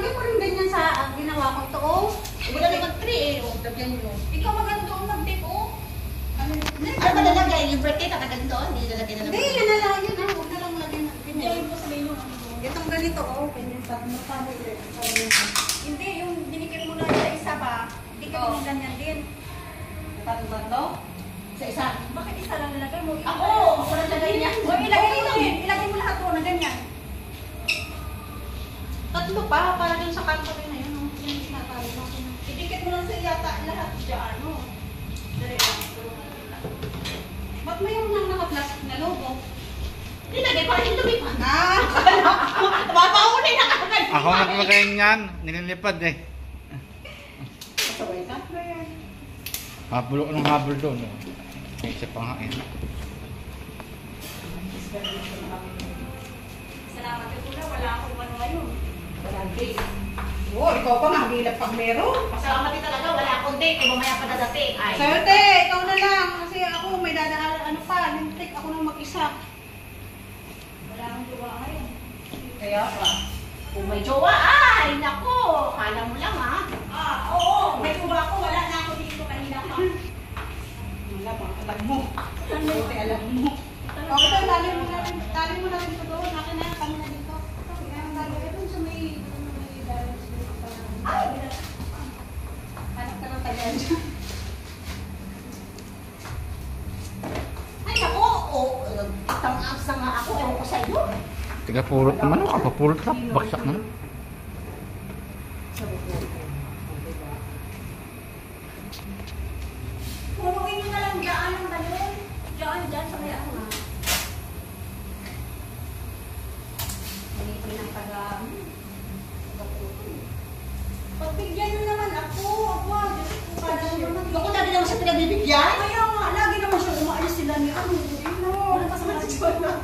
lagyan mo rin ganyan sa ginawa ko ito, oh. Wala naman 3 eh. O, lagyan mo. Ikaw magano to mag-tape, oh. Ano ba lalagay? Yung birthday katagal doon? Hindi lalagyan na lang. Hindi, yan na lang yun, ah. Huwag na lang lagyan na. Hindi, mo sabihin yung ano. Itong ganito, oh. Hindi, yung dinikit mo na sa isa ba? Dikit mo ganyan din. Tatlo ba to? Sa isa. Bakit isa lang nilagay mo? Ako lang lagay niya. O, ilagay mo din. Ilagay mo lahat po na ganyan. Tatlo pa, para dun sa kanto rin na yun. Yung sinatali mo. Idikit mo lang sa yata lahat dyan, no? Dali lang. Ba't mo yung naka-plastic na logo? Hindi lagay para hindi lumipan. Mapauli na agad. Ako naglagay niyan, nililipad eh. Pasaway ka? Habol ko ng habol doon. May isa pa nga eh. Salamat ka pula, wala akong ano ngayon. Walang date. Oo, ikaw pa nga, hilap pag meron. Pasalamat din talaga, wala akong date. Eh, mamaya pa dadating. Ay. Swerte, ikaw na lang. Kasi ako may dadaan, ano pa, lintik ako nang mag-isa. Wala akong jowa ngayon. Kaya pa. Kung may jowa, ay, nako. Kala mo lang ha. Oo, may jowa ako, wala na ako dito kanina pa. Wala pa, alam mo. Buti alam mo. O, ito, tali mo na rin ito doon. Akin na, kami na dito. Ito, sa may, ay, hanap ka ng tagal dyan. Ay, nako. Itang-asa nga ako. Ewan ko sa iyo. Tiga-pulot naman ako, papulot lang, baksak na. Punuin nyo na lang dyan ang balon. Dyan, sa may ako nga. Manitin ang taga. Pagbigyan nyo naman ako. Diyos ko, kada naman. Naku, lagi naman siya pinagbibigyan. Kaya nga, lagi naman siya umaalis sila ni ano. Wala pa sa mga si Jonah.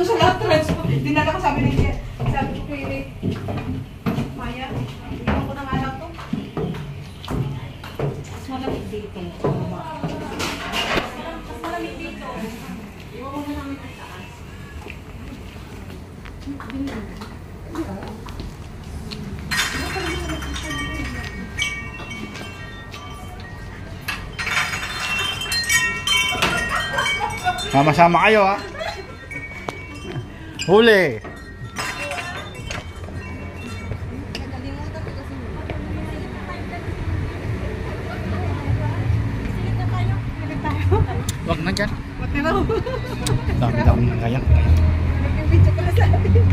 doon sa lahat transport. Dinala ko sabi ni Jen. Sabi ko kay Maya, iwan ko na nga lang to. Mas malamig dito. Mas malamig dito. Iwan mo na namin ang taas. Sama-sama kayo ha. Huli. Wag na dyan. Wag na raw. Dami-dami na kaya. Nag-video ko na sa atin.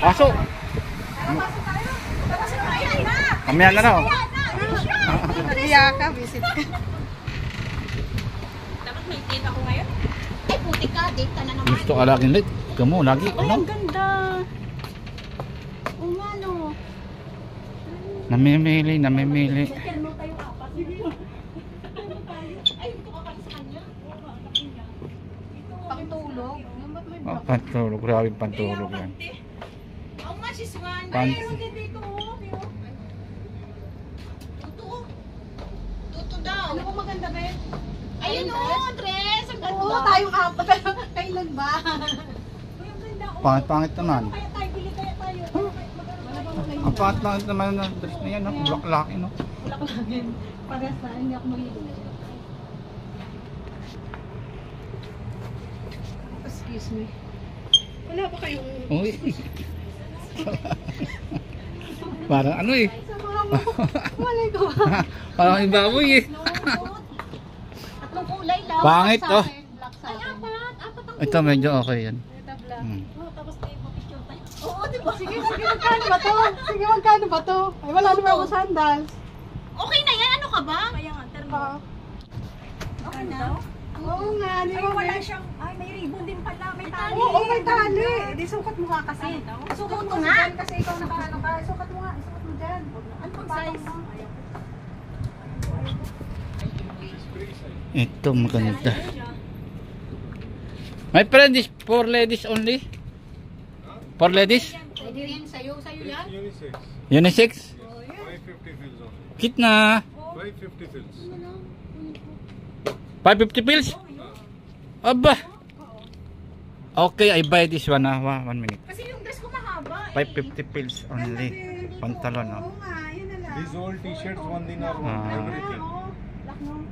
Pasok. Mamaya na raw. Iya ka, visit ka. Dapat may date ako ngayon. Ay, puti ka. Date ka na naman. Gusto ka laging late. Kamu lagi. Ay, Ano? ang ganda. Oo nga, no. Namimili, namimili. Ano tayo apat? Ay, ito ka pala sa kanya. Pangtulog. Oh, pantulog. Grabe pantulog yan. Oo nga, she's one. Pant- Ay, meron din dito. Tuto. Tuto daw. Ano ko maganda, be? Ayun o, dress. Ang ganda. Oo, tayong apat. Kailan ba? Pangit-pangit naman. Kaya tayo, bili kaya tayo. Ang pangit-pangit naman ng dress na yan. Black-laki, no? Lagin. Parehas na, hindi ako mahilig. Excuse me. Wala ba kayong... Uy. Parang ano eh. Sa mga mo. Malay ko. Parang ibaboy eh. Tatlong kulay lang. Pangit oh. Black sa Ay, akin. apat ang Ito medyo okay yan. Ito black. Hmm. tapos tayo mag-picture tayo. Oo, di ba? Sige, magkano ba to? Sige, magkano ba to? Ay, wala naman ako sandals. Okay na yan, ano ka ba? Kaya nga, termo. Okay na? Oo nga, di ba? wala siyang, ay may ribbon din pala, may tali. Oo, may tali. Di sukat mo nga kasi. Sukat mo mo kasi nga. dyan kasi ikaw nakaano ka. Sukat mo nga, sukat mo dyan. Ano pang size? Ito maganda. My friend is for ladies only. For ladies? Pwede rin, sa'yo yan? Unisex. Unisex? 550 fills only. Kit na. 550 fills. 550 pills? Aba. Okay, I buy this one ah. 1 minute. Kasi yung dress ko mahaba. 550 pills only. Pantalon oh. Oo nga, yun na lang. These all t-shirts, one dinar, Ah. everything. Oo, black no.